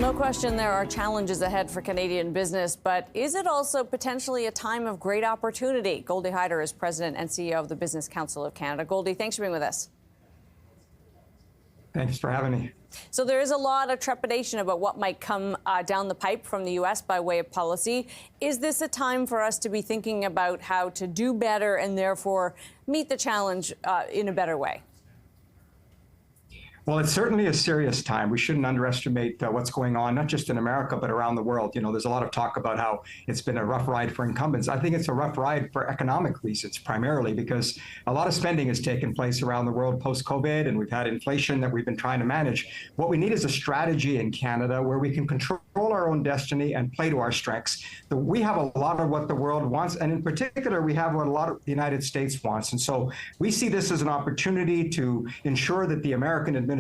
no question there are challenges ahead for Canadian business, but is it also potentially a time of great opportunity? Goldy Hyder is President and CEO of the Business Council of Canada. Goldy, thanks for being with us. Thanks for having me. So there is a lot of trepidation about what might come down the pipe from the U.S. by way of policy. Is this a time for us to be thinking about how to do better and therefore meet the challenge in a better way? Well, it's certainly a serious time. We shouldn't underestimate what's going on, not just in America, but around the world. You know, there's a lot of talk about how it's been a rough ride for incumbents. I think it's a rough ride for economic reasons, primarily because a lot of spending has taken place around the world post-COVID, and we've had inflation that we've been trying to manage. What we need is a strategy in Canada where we can control our own destiny and play to our strengths. We have a lot of what the world wants, and in particular, we have what a lot of the United States wants. And so we see this as an opportunity to ensure that the American administration,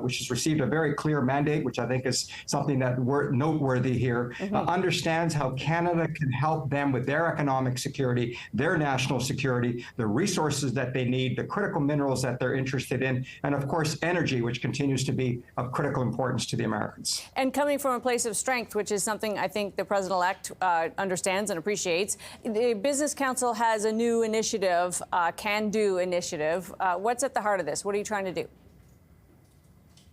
which has received a very clear mandate, which I think is something that we're noteworthy here, understands how Canada can help them with their economic security, their national security, the resources that they need, the critical minerals that they're interested in, and of course, energy, which continues to be of critical importance to the Americans. And coming from a place of strength, which is something I think the President-elect understands and appreciates, the Business Council has a new initiative, Can-Do initiative. What's at the heart of this? What are you trying to do?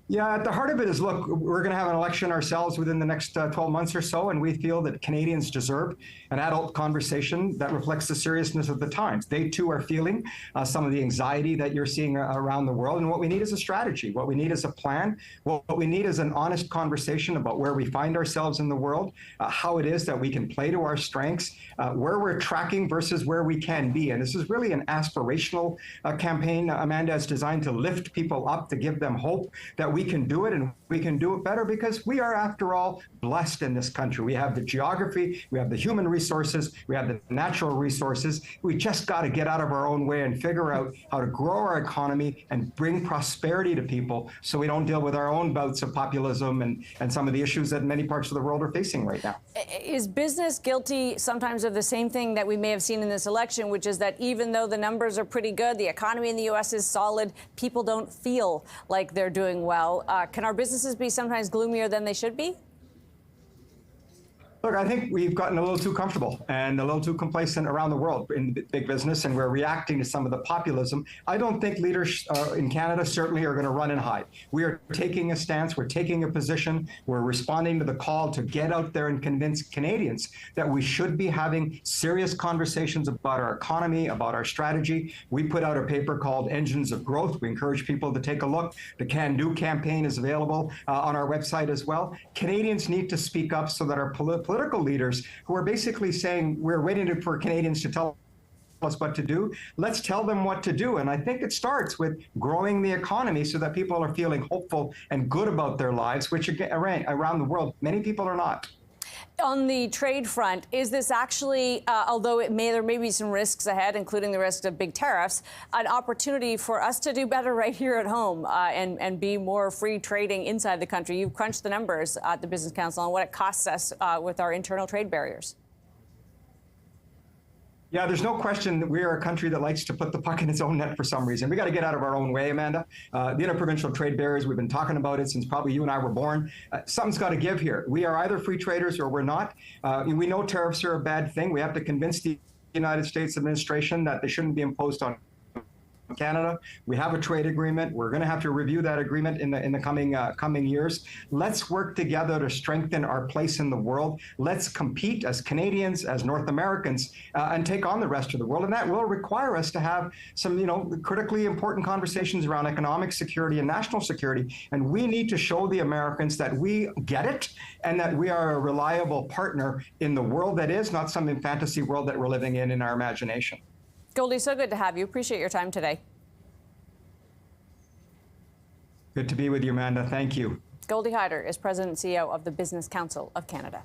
Yeah, at the heart of it is, look, we're going to have an election ourselves within the next 12 months or so, and we feel that Canadians deserve an adult conversation that reflects the seriousness of the times. They, too, are feeling some of the anxiety that you're seeing around the world, and what we need is a strategy. What we need is a plan. What we need is an honest conversation about where we find ourselves in the world, how it is that we can play to our strengths, where we're tracking versus where we can be. And this is really an aspirational campaign, Amanda, is designed to lift people up, to give them hope that we can do it, and we can do it better because we are, after all, blessed in this country. We have the geography, we have the human resources, we have the natural resources. We just got to get out of our own way and figure out how to grow our economy and bring prosperity to people so we don't deal with our own bouts of populism and some of the issues that many parts of the world are facing right now. Is business guilty sometimes of the same thing that we may have seen in this election, which is that even though the numbers are pretty good, the economy in the U.S. is solid, people don't feel like they're doing well? Can our businesses be sometimes gloomier than they should be? Look, I think we've gotten a little too comfortable and a little too complacent around the world in big business, and we're reacting to some of the populism. I don't think leaders in Canada certainly are going to run and hide. We are taking a stance. We're taking a position. We're responding to the call to get out there and convince Canadians that we should be having serious conversations about our economy, about our strategy. We put out a paper called Engines of Growth. We encourage people to take a look. The Can-Do campaign is available on our website as well. Canadians need to speak up so that our political leaders who are basically saying we're waiting for Canadians to tell us what to do, let's tell them what to do. And I think it starts with growing the economy so that people are feeling hopeful and good about their lives, which around the world, many people are not. On the trade front, is this actually, although there may be some risks ahead, including the risk of big tariffs, an opportunity for us to do better right here at home and be more free trading inside the country? You've crunched the numbers at the Business Council on what it costs us with our internal trade barriers. Yeah, there's no question that we are a country that likes to put the puck in its own net for some reason. We got to get out of our own way, Amanda. The interprovincial trade barriers, we've been talking about it since probably you and I were born. Something's got to give here. We are either free traders or we're not. We know tariffs are a bad thing. We have to convince the United States administration that they shouldn't be imposed on Canada. We have a trade agreement. We're going to have to review that agreement in the coming years. Let's work together to strengthen our place in the world. Let's compete as Canadians, as North Americans, and take on the rest of the world. And that will require us to have some, critically important conversations around economic security and national security. And we need to show the Americans that we get it and that we are a reliable partner in the world that is, not some fantasy world that we're living in our imagination. Goldy, so good to have you. Appreciate your time today. Good to be with you, Amanda. Thank you. Goldy Hyder is President and CEO of the Business Council of Canada.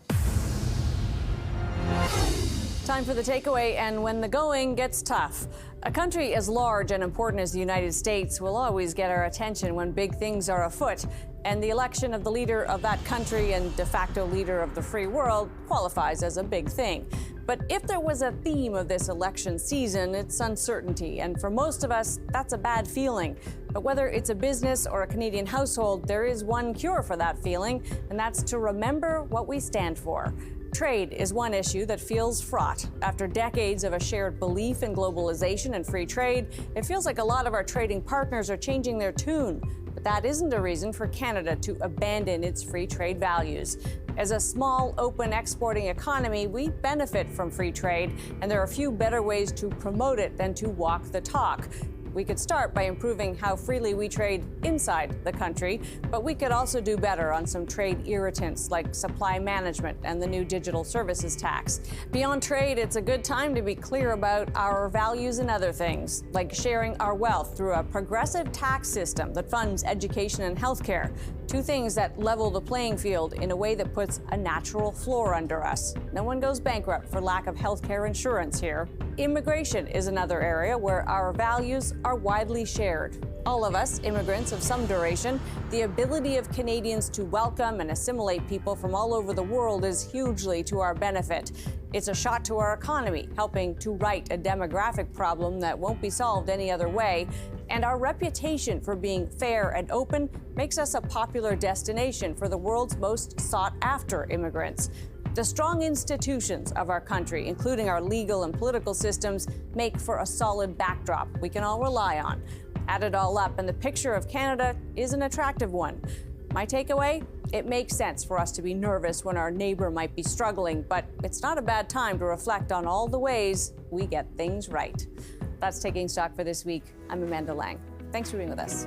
Time for the takeaway, and when the going gets tough. A country as large and important as the United States will always get our attention when big things are afoot, and the election of the leader of that country and de facto leader of the free world qualifies as a big thing. But if there was a theme of this election season, it's uncertainty, and for most of us, that's a bad feeling. But whether it's a business or a Canadian household, there is one cure for that feeling, and that's to remember what we stand for. Trade is one issue that feels fraught. After decades of a shared belief in globalization and free trade, it feels like a lot of our trading partners are changing their tune. But that isn't a reason for Canada to abandon its free trade values. As a small, open, exporting economy, we benefit from free trade, and there are few better ways to promote it than to walk the talk. We could start by improving how freely we trade inside the country, but we could also do better on some trade irritants like supply management and the new digital services tax. Beyond trade, it's a good time to be clear about our values and other things, like sharing our wealth through a progressive tax system that funds education and healthcare. Two things that level the playing field in a way that puts a natural floor under us. No one goes bankrupt for lack of healthcare insurance here. Immigration is another area where our values are widely shared. All of us, immigrants of some duration, the ability of Canadians to welcome and assimilate people from all over the world is hugely to our benefit. It's a shot to our economy, helping to right a demographic problem that won't be solved any other way. And our reputation for being fair and open makes us a popular destination for the world's most sought-after immigrants. The strong institutions of our country, including our legal and political systems, make for a solid backdrop we can all rely on. Add it all up, and the picture of Canada is an attractive one. My takeaway? It makes sense for us to be nervous when our neighbor might be struggling, but it's not a bad time to reflect on all the ways we get things right. That's Taking Stock for this week. I'm Amanda Lang. Thanks for being with us.